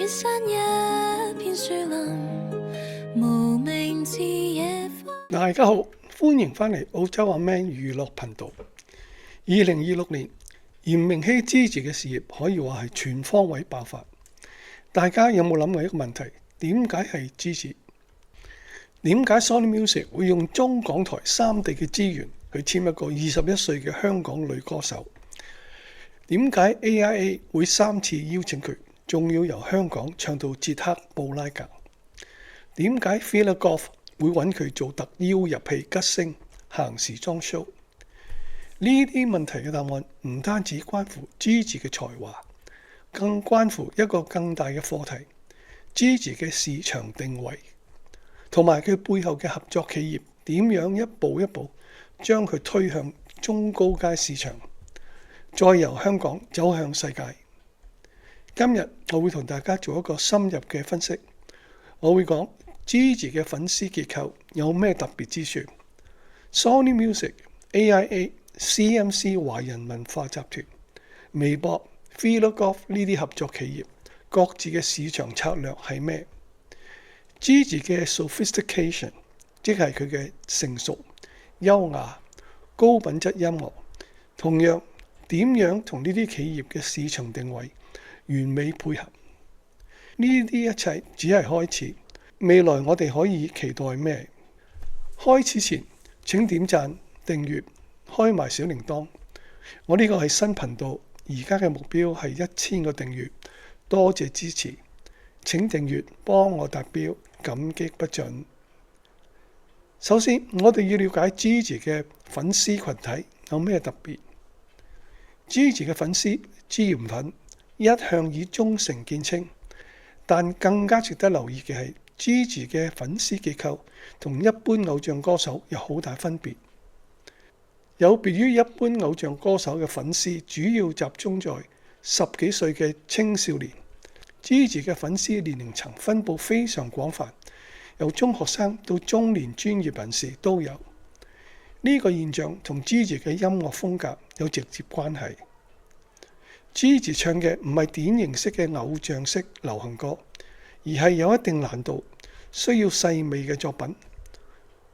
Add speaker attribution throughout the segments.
Speaker 1: 山一片樹林，無名字野花。
Speaker 2: 大家好，歡迎返嚟澳洲阿 Man 娛樂頻道。2026年，嚴明熙支持嘅事業可以話係全方位爆發。大家有冇諗過一個問題？點解係支持？點解 Sony Music 會用中港台三地嘅資源去簽一個21歲嘅香港女歌手？點解 AIA 會3次邀請佢，仲要由香港唱到捷克布拉格？點解 Phila Goff 會揾佢做特邀入戲吉星行時裝 show？ 呢啲問題嘅答案唔單止關乎 Gigi 嘅才華，更關乎一個更大嘅課題 Gigi 嘅市場定位，同埋佢背後嘅合作企業點樣一步一步將佢推向中高階市場，再由香港走向世界。今日我會同大家做一個深入嘅分析，我會講 Gigi 嘅粉絲結構有咩特別之處， Sony Music、AIA、CMC 華人文化集團、微博、Phila Goff 呢啲合作企業各自嘅市場策略係咩？ Gigi 嘅 sophistication 即係佢嘅成熟、優雅、高品質音樂，同樣點樣同呢啲企業嘅市場定位完美配合？呢啲一切只係開始，未來我哋可以期待咩？開始前請點讚、訂閱、開埋小鈴鐺。我呢個係新頻道，而家嘅目標係1000個訂閱，多謝支持，請訂閱幫我達標，感激不盡。首先，我哋要了解 Gigi 嘅粉絲群體有咩特別。Gigi 嘅粉絲資源粉一向以忠誠見稱，但更加值得留意嘅係 Gigi 嘅粉絲結構同一般偶像歌手有好大分別。有別於一般偶像歌手嘅粉絲主要集中在10幾歲嘅青少年， Gigi 嘅粉絲年齡層分佈非常廣泛，由中學生到中年專業人士都有。呢個現象同 Gigi 嘅音樂風格有直接關係。Gigi 唱嘅唔係典型式嘅偶像式流行歌，而係有一定難度、需要細味嘅作品。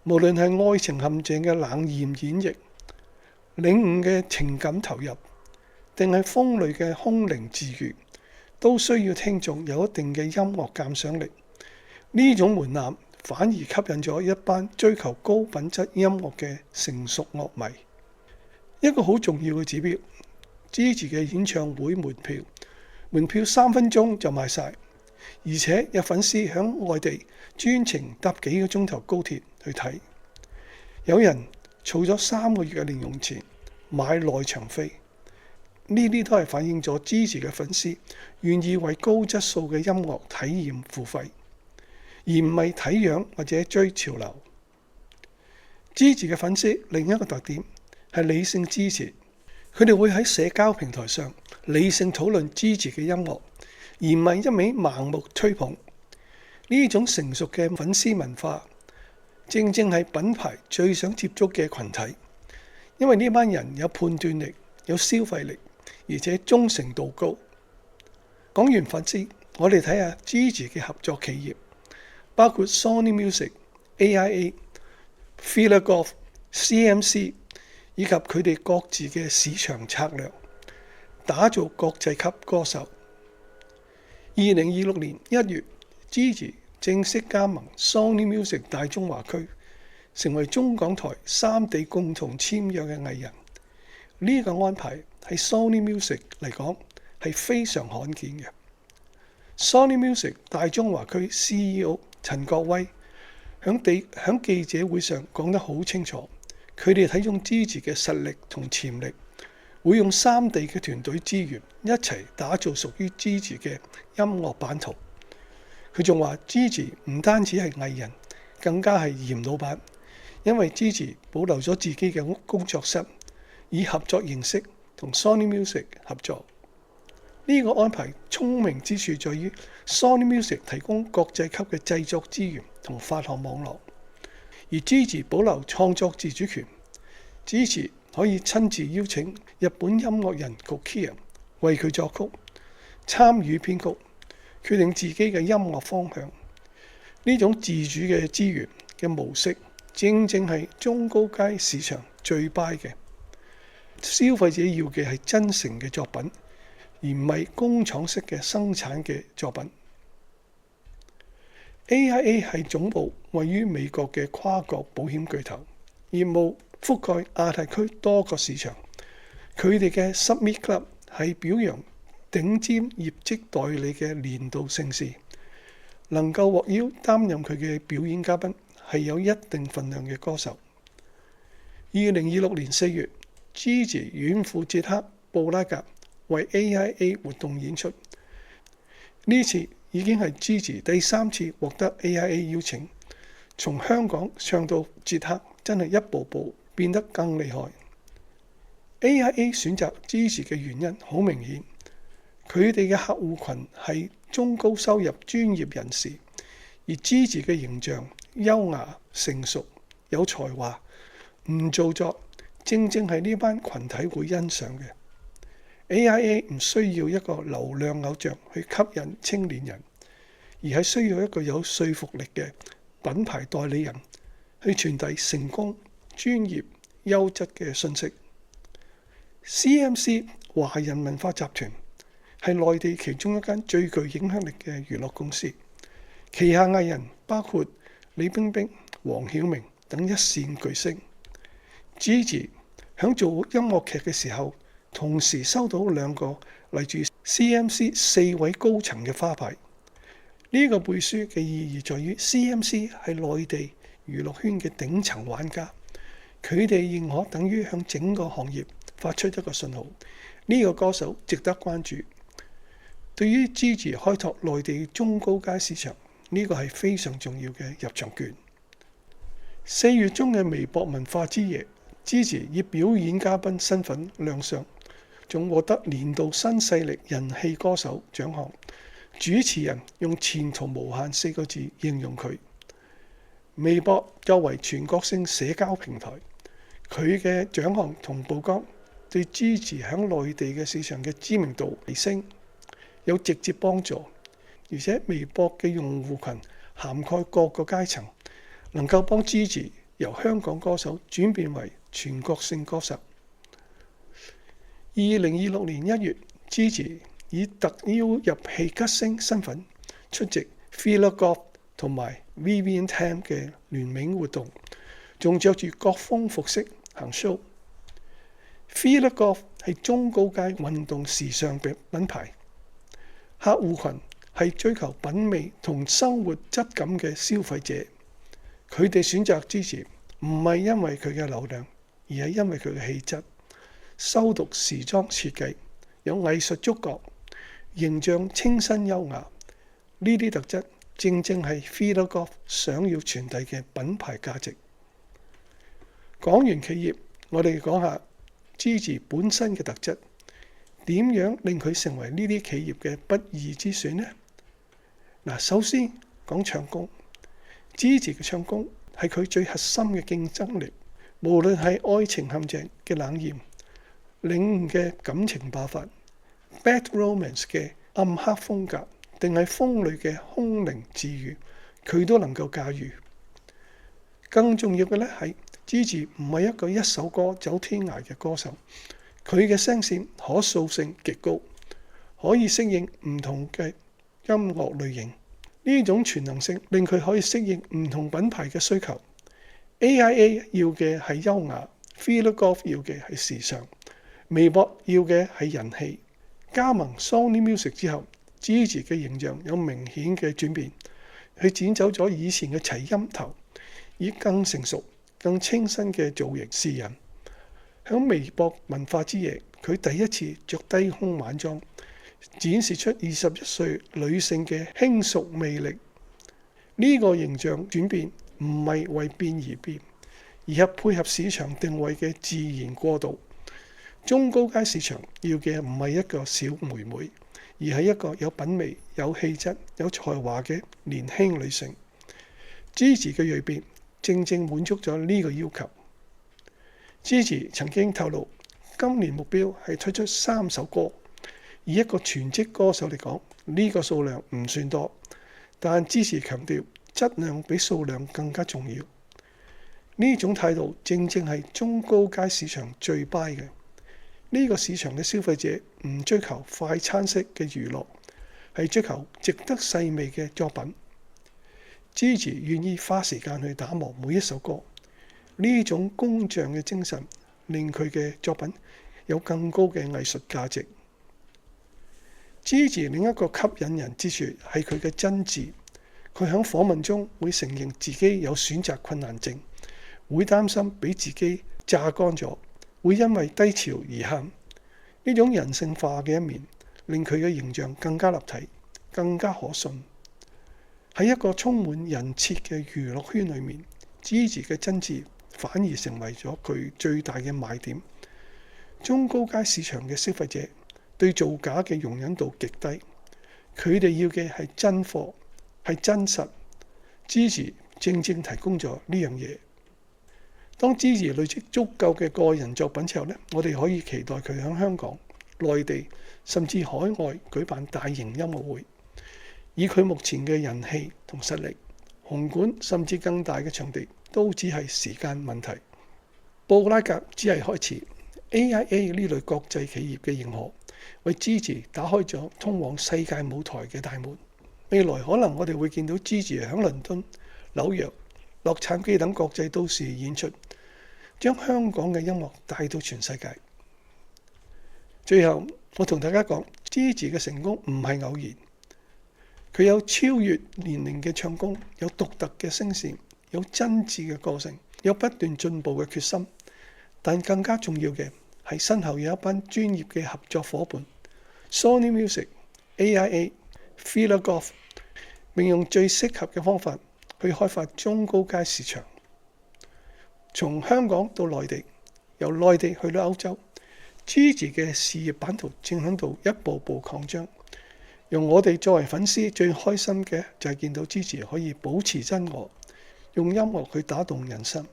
Speaker 2: 無論係愛情陷阱嘅冷豔演繹、領悟嘅情感投入，定係風淚嘅空靈治愈，都需要聽眾有一定嘅音樂鑑賞力。呢種門檻反而吸引咗一班追求高品質音樂嘅成熟樂迷。一個好重要嘅指標， Gigi 嘅演唱會門票3分鐘就賣晒，而且有粉絲響外地專程搭幾個鐘頭高鐵去睇。有人儲咗3個月嘅零用錢買內場飛，呢啲都係反映咗 Gigi 嘅粉絲願意為高質素嘅音樂體驗付費，而唔係睇樣或者追潮流。Gigi 嘅粉絲另一個特點係理性支持，佢哋會喺社交平台上理性討論 Gigi 嘅音樂，而唔係一味盲目吹捧。呢種成熟嘅粉絲文化正係品牌最想接觸嘅群體，因為呢班人有判斷力、有消費力，而且忠誠度高。講完粉絲，我哋睇下 Gigi 嘅合作企業，包括 Sony Music、AIA、Phila Goff、CMC 以及佢哋各自嘅市場策略，打造國際級歌手。2026年1月 Gigi 正式加盟 Sony Music 大中華區，成為中港台三地共同簽約嘅藝人。呢個安排喺 Sony Music 嚟講係非常罕見嘅。Sony Music 大中華區 CEO 陳國威響記者會上講得好清楚，佢哋睇中 Gigi 嘅實力同潛力，會用三地嘅團隊資源一齊打造屬於 Gigi 嘅音樂版圖。佢仲話 Gigi 唔單止係藝人，更加係嚴老闆，因為 Gigi 保留咗自己嘅工作室，以合作形式同 Sony Music 合作。呢個安排聰明之處在於 Sony Music 提供國際級嘅製作資源同發行網絡，而 Gigi 保留創作自主權，支持可以親自邀請日本音樂人 Kokia 為佢作曲，參與編曲。決定自己嘅音樂方向。呢種自主嘅資源嘅模式，正正係中高階市場最 buy 嘅。消費者要嘅係真誠嘅作品，而唔係工廠式嘅生產嘅作品。AIA 係總部位於美國嘅跨國保險巨頭，業務覆蓋亞太區多個市場。佢哋嘅 Summit Club 係表揚頂尖業績代理嘅年度盛事，能夠獲邀擔任佢嘅表演嘉賓係有一定份量嘅歌手。2026年4月，Gigi 遠赴捷克布拉格為 AIA 活動演出。呢次已經係 Gigi 第3次獲得 AIA 邀請，從香港唱到捷克，真係一步步變得更厲害。AIA 選擇 Gigi 嘅原因好明顯，佢哋嘅客戶群係中高收入專業人士，而 Gigi 嘅形象優雅、成熟、有才華，唔做作，正正係呢班群體會欣賞嘅。AIA 唔需要一個流量偶像去吸引青年人，而係需要一個有說服力嘅品牌代理人去傳遞成功、專業、優質嘅信息。CMC 華人文化集團係內地其中一間最具影響力嘅娛樂公司，旗下藝人包括李冰冰、黃曉明等一線巨星。Gigi 響做音樂劇嘅時候，同時收到2個嚟自 CMC 4位高層嘅花牌。呢個背書嘅意義在於 CMC 係內地娛樂圈嘅頂層玩家，佢哋認可等於向整個行業發出一個信號，呢個歌手值得關注。對於 Gigi 開拓內地中高階市場，呢個係非常重要嘅入場券。4月中嘅微博文化之夜，Gigi 以表演嘉賓身份亮相，仲獲得年度新勢力人氣歌手獎項。主持人用前途無限4個字形容佢。微博作為全國性社交平台，佢嘅獎項同曝光對 Gigi 喺內地嘅市場嘅知名度提升有直接幫助，而且微博嘅用戶群涵蓋各個階層，能夠幫 Gigi 由香港歌手轉變為全國性歌手。2026年1月，Gigi 以特邀入戲吉星身份出席 Phila Goff 同埋 Vivienne Tam 嘅聯名活動，仲着住國風服飾行 show。Phila Goff 係中高階運動時尚嘅品牌，客戶群係追求品味同生活質感嘅消費者。佢哋選擇Gigi唔係因為佢嘅流量，而係因為佢嘅氣質，修讀時裝設計，有藝術觸覺，形象清新優雅。呢啲特質正正係 Phila Goff 想要傳遞嘅品牌價值。講完企業，我哋講下 Gigi 本身嘅特質，點樣令佢成為呢啲企業嘅不二之選呢？首先講唱功。Gigi 嘅唱功係佢最核心嘅競爭力，無論係愛情陷阱嘅冷豔、領悟嘅感情爆發、Bad Romance 嘅暗黑風格，定係鋒利嘅空靈治癒，佢都能夠駕馭。更重要嘅咧係 Gigi 唔係一個一首歌走天涯嘅歌手，佢嘅聲線可塑性極高，可以適應唔同嘅音樂類型。呢種全能性令佢可以適應唔同品牌嘅需求。AIA 要嘅係優雅，Phila Goff 要嘅係時尚，微博要嘅係人氣。加盟 Sony Music 之後，Gigi 嘅形象有明顯嘅轉變，佢剪走咗以前嘅齊陰頭，以更成熟、更清新嘅造型示人。喺微博文化之夜，佢第一次着低胸晚裝，展示出21歲女性嘅輕熟魅力。呢個形象轉變唔係為變而變，而係配合市場定位嘅自然過渡。中高階市場要嘅唔係一個小妹妹，而係一個有品味、有氣質、有才華嘅年輕女性。Gigi 嘅蛻變正正滿足咗呢個要求。Gigi 曾經透露，今年目標係推出3首歌，以一個全職歌手嚟講，呢個數量唔算多，但支持強調質量比數量更加重要。呢種態度正正係中高階市場最 buy 嘅。呢個市場嘅消費者唔追求快餐式嘅娛樂，係追求值得細味嘅作品。Gigi 願意花時間去打磨每一首歌，呢種工匠嘅精神令佢嘅作品有更高嘅藝術價值。Gigi 另一個吸引人之處係佢嘅真摯，佢喺訪問中會承認自己有選擇困難症，會擔心俾自己榨乾咗，會因為低潮而喊。呢種人性化嘅一面令佢嘅形象更加立體，更加可信。喺一個充滿人設嘅娛樂圈裏面， Gigi 嘅真摯反而成為咗佢最大嘅賣點。中高階市場嘅消費者對造假嘅容忍度極低，佢哋要嘅係真貨，係真實。Gigi 正正提供咗呢樣嘢。當 Gigi 累積足夠嘅個人作品之後呢，我哋可以期待佢喺香港、內地甚至海外舉辦大型音樂會。以佢目前嘅人氣同實力，紅館甚至更大嘅場地都只係時間問題。布拉格只係開始。AIA 呢類國際企業嘅認可，為 Gigi 打開咗通往世界舞台嘅大門。未來可能我哋會見到 Gigi 喺倫敦、紐約、洛杉磯等國際都市演出，將香港嘅音樂帶到全世界。最後，我同大家講 Gigi 嘅成功唔係偶然，佢有超越年齡嘅唱功，有獨特嘅聲線，有真摯嘅個性，有不斷進步嘅決心。但更加重要嘅係身後有一班專業嘅合作夥伴 ，Sony Music、AIA、Fila Golf， 並用最適合嘅方法去開發中高階市場。從香港到內地，由內地去到歐洲， Gigi 嘅事業版圖正喺度一步步擴張。用我哋作為粉絲最開心嘅就係見到 Gigi 可以保持真我，用音樂去打動人心。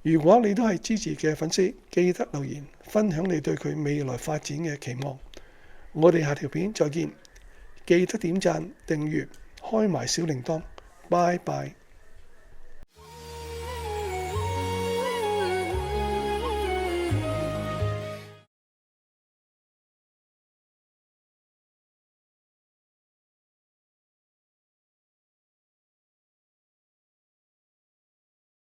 Speaker 2: 如果你都係Gigi嘅粉絲，記得留言分享你對佢未來發展嘅期望。我哋下條片再見，記得點讚、訂閱、開埋小鈴鐺。拜拜。